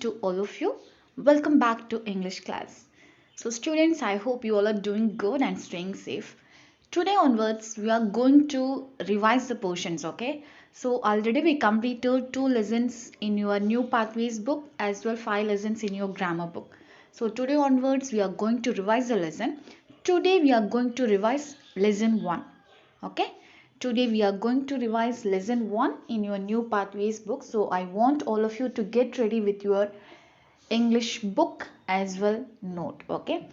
to all of you. Welcome back to English class. So students, I hope you all are doing good and staying safe. Today onwards, we are going to revise the portions, okay? So already we completed 2 lessons in your new pathways book as well 5 lessons in your grammar book. So today onwards, we are going to revise the lesson. Today we are going to revise lesson 1, okay? Today we are going to revise lesson 1 in your new pathways book. So I want all of you to get ready with your English book as well note, okay?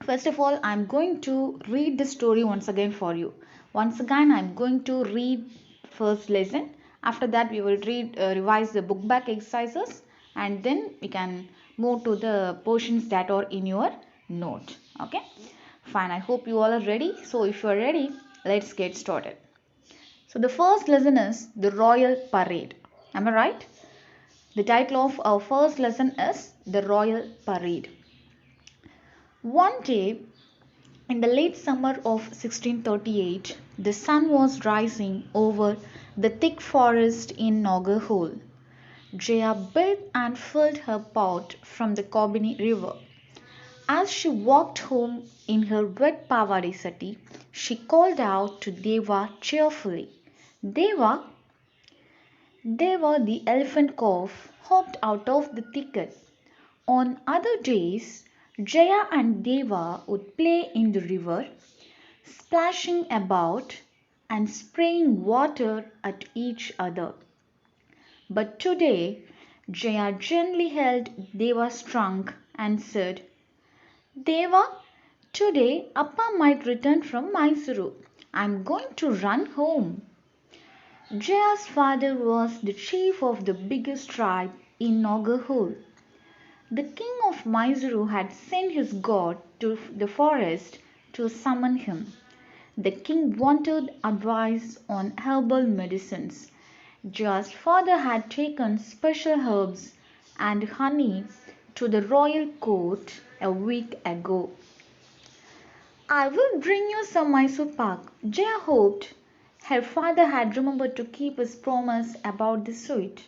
First of all, I'm going to read the story once again for you. Once again, I'm going to read first lesson. After that, we will revise the book back exercises, and then we can move to the portions that are in your note. Okay, fine. I hope you all are ready. So, if you are ready, let's get started. So, the first lesson is the Royal Parade. Am I right? The title of our first lesson is the Royal Parade. One day in the late summer of 1638, the sun was rising over the thick forest in Nagarhole. Jaya bathed and filled her pot from the Kobini river. As she walked home in her wet pavadi sati, she called out to Deva cheerfully. Deva, Deva the elephant calf hopped out of the thicket. On other days, Jaya and Deva would play in the river, splashing about and spraying water at each other. But today, Jaya gently held Deva's trunk and said, Deva, today Appa might return from Mysuru. I'm going to run home. Jaya's father was the chief of the biggest tribe in Nagarhole. The king of Mysuru had sent his god to the forest to summon him. The king wanted advice on herbal medicines. Jaya's father had taken special herbs and honey to the royal court a week ago. I will bring you some Mysore pak. Jaya hoped her father had remembered to keep his promise about the sweet.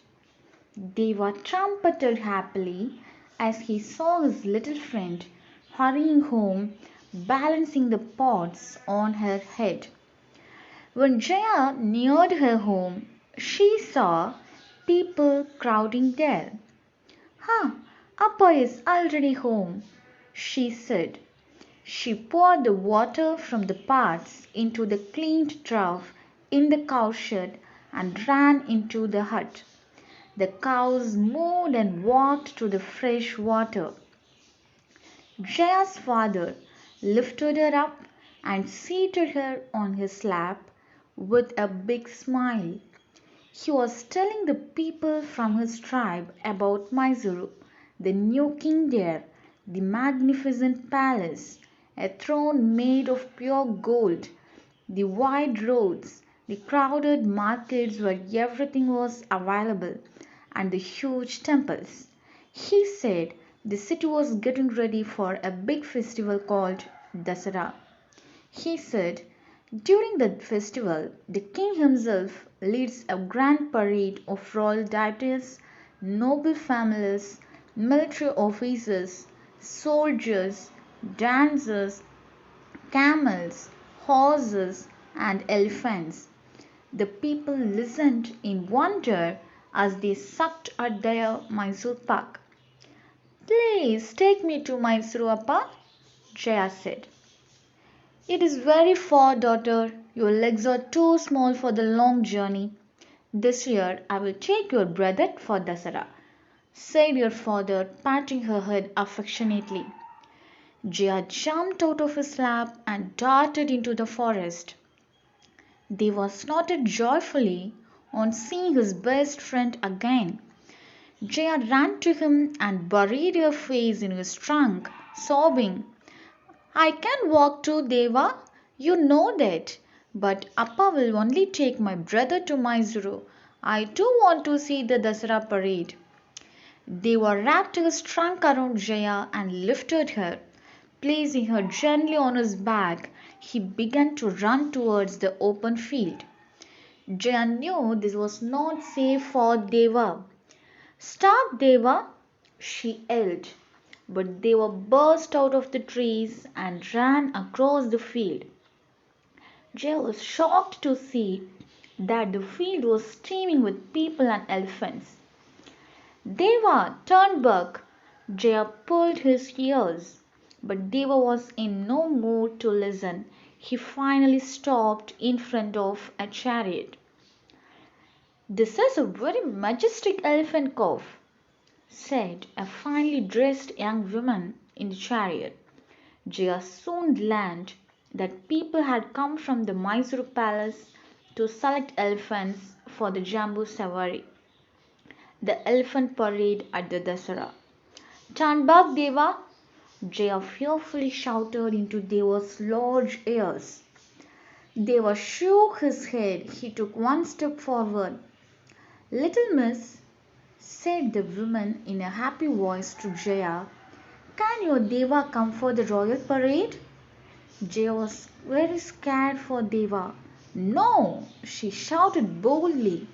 Deva trumpeted happily as he saw his little friend hurrying home, balancing the pots on her head. When Jaya neared her home, she saw people crowding there. "Ha! Appa is already home," she said. She poured the water from the pots into the cleaned trough in the cowshed and ran into the hut. The cows moved and walked to the fresh water. Jaya's father lifted her up and seated her on his lap with a big smile. He was telling the people from his tribe about Mysuru, the new king there, the magnificent palace, a throne made of pure gold, the wide roads, the crowded markets where everything was available, and the huge temples. He said the city was getting ready for a big festival called Dasara. He said during the festival, the king himself leads a grand parade of royal deities, noble families, military officers, soldiers, dancers, camels, horses, and elephants. The people listened in wonder as they sucked at their Mysore pak. Please take me to Mysuru, Appa, Jaya said. It is very far, daughter. Your legs are too small for the long journey. This year I will take your brother for Dasara, said her father, patting her head affectionately. Jaya jumped out of his lap and darted into the forest. Deva snorted joyfully on seeing his best friend again. Jaya ran to him and buried her face in his trunk, sobbing, I can walk too, Deva. You know that. But Appa will only take my brother to Mysuru. I too want to see the Dasara parade. Deva wrapped his trunk around Jaya and lifted her. Placing her gently on his back, he began to run towards the open field. Jaya knew this was not safe for Deva. Stop, Deva, she yelled. But they were burst out of the trees and ran across the field. Jay was shocked to see that the field was streaming with people and elephants. Deva turned back. Jaya pulled his ears, but Deva was in no mood to listen. He finally stopped in front of a chariot. "This is a very majestic elephant calf," said a finely dressed young woman in the chariot. Jaya soon learned that people had come from the Mysore palace to select elephants for the Jambu Savari, the elephant parade at the Dasara. "Turn back, Deva!" Jaya fearfully shouted into Deva's large ears. Deva shook his head. He took one step forward. "Little miss," said the woman in a happy voice to Jaya, "can your Deva come for the royal parade?" Jaya was very scared for Deva. "No," she shouted boldly.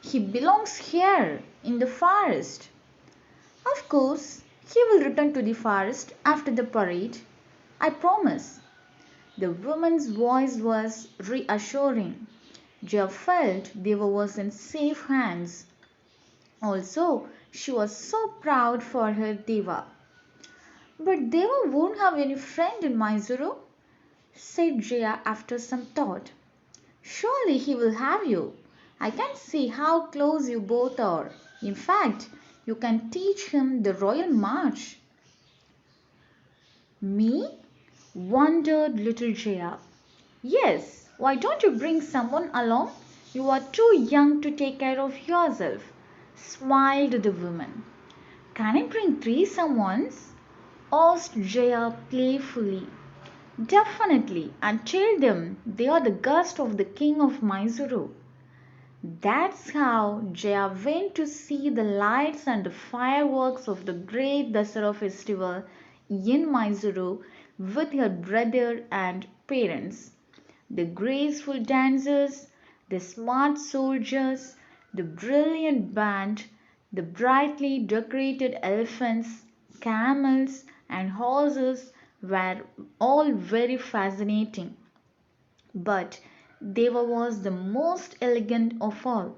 "He belongs here in the forest." "Of course, he will return to the forest after the parade. I promise." The woman's voice was reassuring. Jaya felt Deva was in safe hands. Also, she was so proud for her Deva. "But Deva won't have any friend in Mysuru," said Jaya after some thought. "Surely he will have you. I can see how close you both are. In fact, you can teach him the royal march." "Me?" wondered little Jaya. "Yes, why don't you bring someone along? You are too young to take care of yourself," smiled the woman. "Can I bring three someones?" asked Jaya playfully. "Definitely, and tell them they are the guest of the king of Mysuru." That's how Jaya went to see the lights and the fireworks of the great Dasara festival in Mysuru with her brother and parents. The graceful dancers, the smart soldiers, the brilliant band, the brightly decorated elephants, camels, and horses were all very fascinating. But Deva was the most elegant of all,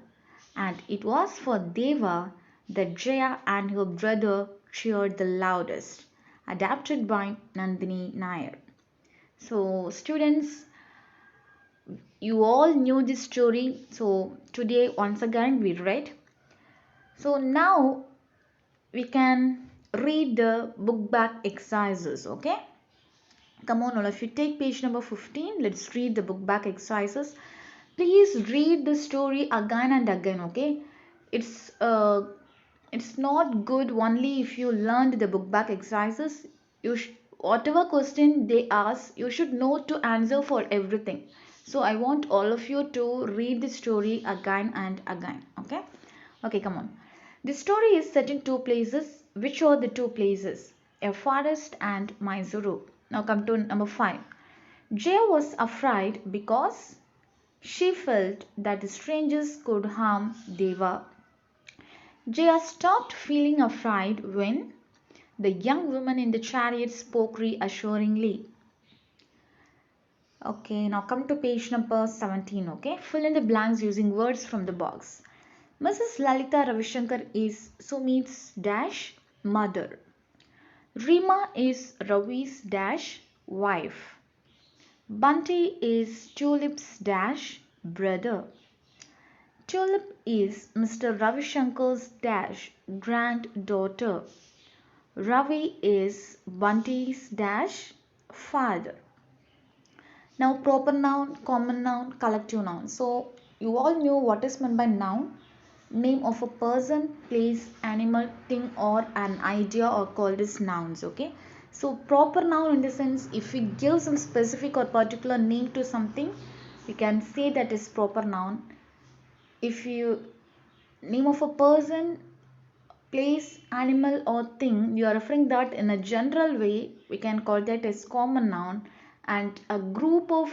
and it was for Deva that Jaya and her brother cheered the loudest. Adapted by Nandini Nair. So, students, you all knew this story. So, today, once again, we read. So, now we can read the book back exercises. Okay, come on, all of you, take page number 15. Let's read the book back exercises. Please read the story again and again. Okay, it's uh it's not good only if you learned the book back exercises. Whatever question they ask, you should know to answer for everything. So I want all of you to read the story again and again. Okay, okay, come on. The story is set in two places. Which are the two places? A forest and Mysuru. Now come to number 5. Jaya was afraid because she felt that the strangers could harm Deva. Jaya stopped feeling afraid when the young woman in the chariot spoke reassuringly. Okay, now come to page number 17. Okay, fill in the blanks using words from the box. Mrs. Lalita Ravishankar is Sumit's dash mother. Rima is Ravi's dash wife. Bunty is Tulip's dash brother. Tulip is Mr. Ravishankar's dash granddaughter. Ravi is Bunty's dash father. Now proper noun, common noun, collective noun. So you all knew what is meant by noun. Name of a person, place, animal, thing or an idea are called as nouns. Okay. So proper noun in the sense if we give some specific or particular name to something, we can say that is proper noun. If you name of a person, place, animal or thing, you are referring that in a general way, we can call that as common noun, and a group of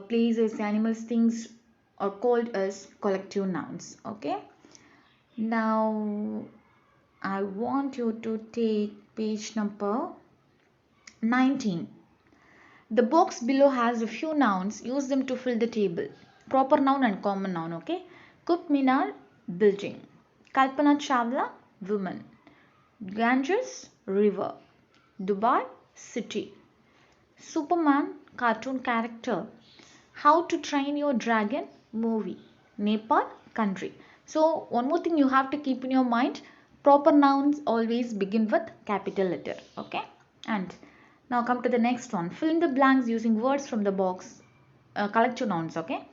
places, animals, things are called as collective nouns. Okay, now I want you to take page number 19. The box below has a few nouns. Use them to fill the table. Proper noun and common noun, okay? Qutb Minar, building. Kalpana Chawla, woman. Ganges, river. Dubai, city. Superman, cartoon character. How to Train Your Dragon, movie. Nepal, country. So, one more thing you have to keep in your mind, proper nouns always begin with capital letter, okay? And now come to the next one. Fill in the blanks using words from the box. Collective nouns, okay?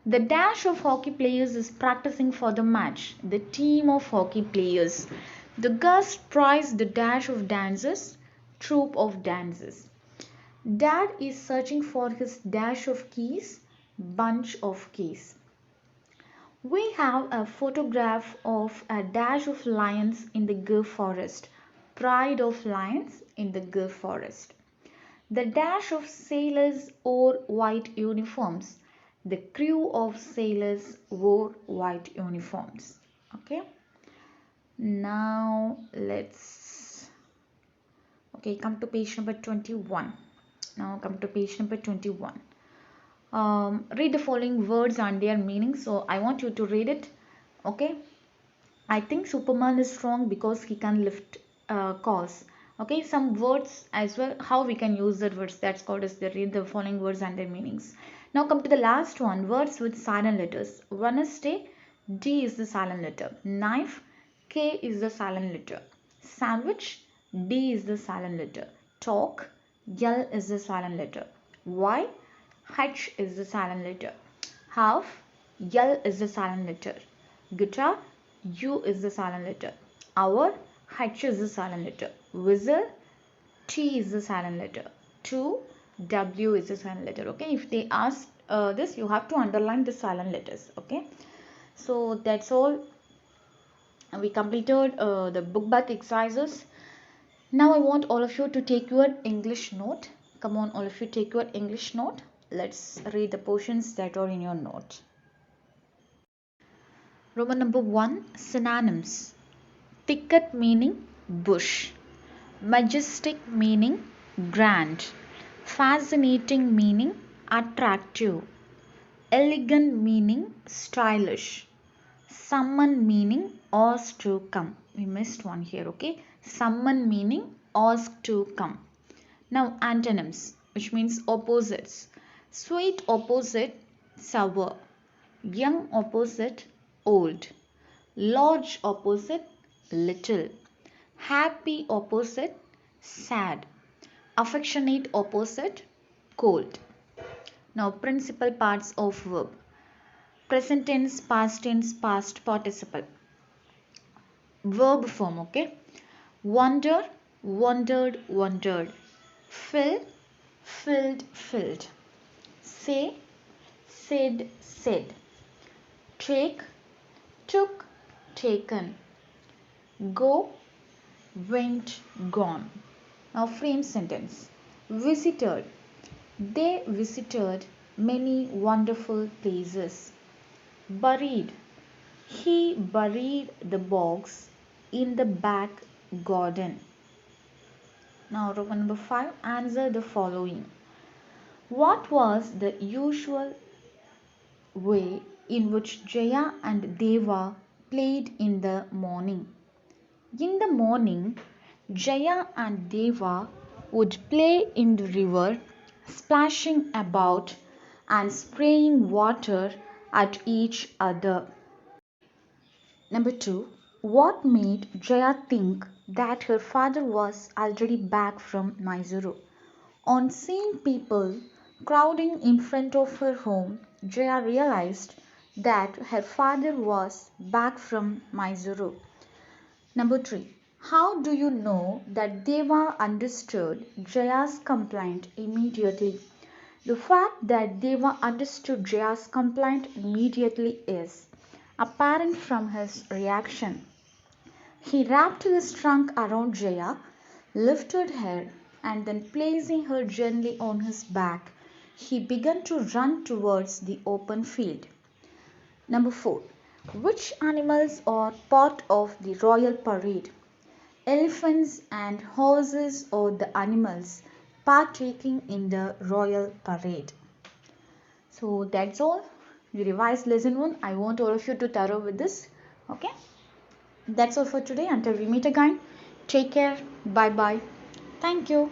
The dash of hockey players is practicing for the match. The team of hockey players. The guest prize the dash of dancers. Troop of dancers. Dad is searching for his dash of keys. Bunch of keys. We have a photograph of a dash of lions in the Gir forest. Pride of lions in the Gir forest. The dash of sailors wore white uniforms. The crew of sailors wore white uniforms. Okay. Now come to page number 21. Now come to page number 21. Read the following words and their meaning. So I want you to read it. Okay. I think Superman is strong because he can lift cars. Okay, some words as well, how we can use the words, that's called as the read the following words and their meanings. Now come to the last one, words with silent letters. Wednesday, D is the silent letter. Knife, K is the silent letter. Sandwich, D is the silent letter. Talk, L is the silent letter. Y, H is the silent letter. Half, L is the silent letter. Guitar, U is the silent letter. Hour, H is the silent letter. Whistle, T is the silent letter. To, W is the silent letter. Okay, if they ask this, you have to underline the silent letters. Okay, so that's all. We completed the book back exercises. Now I want all of you to take your English note. Come on, all of you, take your English note. Let's read the portions that are in your note. Roman number 1, synonyms. Thicket meaning bush. Majestic meaning grand. Fascinating meaning attractive. Elegant meaning stylish. Summon meaning ask to come. We missed one here, okay? Summon meaning ask to come. Now antonyms, which means opposites. Sweet opposite sour. Young opposite old. Large opposite little. Happy opposite sad. Affectionate opposite cold. Now principal parts of verb. Present tense, past participle. Verb form, okay? Wonder, wondered, wondered. Fill, filled, filled. Say, said, said. Take, took, taken. Go, went, gone. Now frame sentence. Visited. They visited many wonderful places. Buried. He buried the box in the back garden. Now Roman number 5. Answer the following. What was the usual way in which Jaya and Deva played in the morning? In the morning, Jaya and Deva would play in the river, splashing about and spraying water at each other. Number 2. What made Jaya think that her father was already back from Mysuru? On seeing people crowding in front of her home, Jaya realized that her father was back from Mysuru. Number 3. How do you know that Deva understood Jaya's complaint immediately? The fact that Deva understood Jaya's complaint immediately is apparent from his reaction. He wrapped his trunk around Jaya, lifted her, and then placing her gently on his back, he began to run towards the open field. Number 4. Which animals are part of the royal parade? Elephants and horses or the animals partaking in the royal parade. So that's all. We revised lesson 1. I want all of you to thorough with this. Okay. That's all for today. Until we meet again. Take care. Bye bye. Thank you.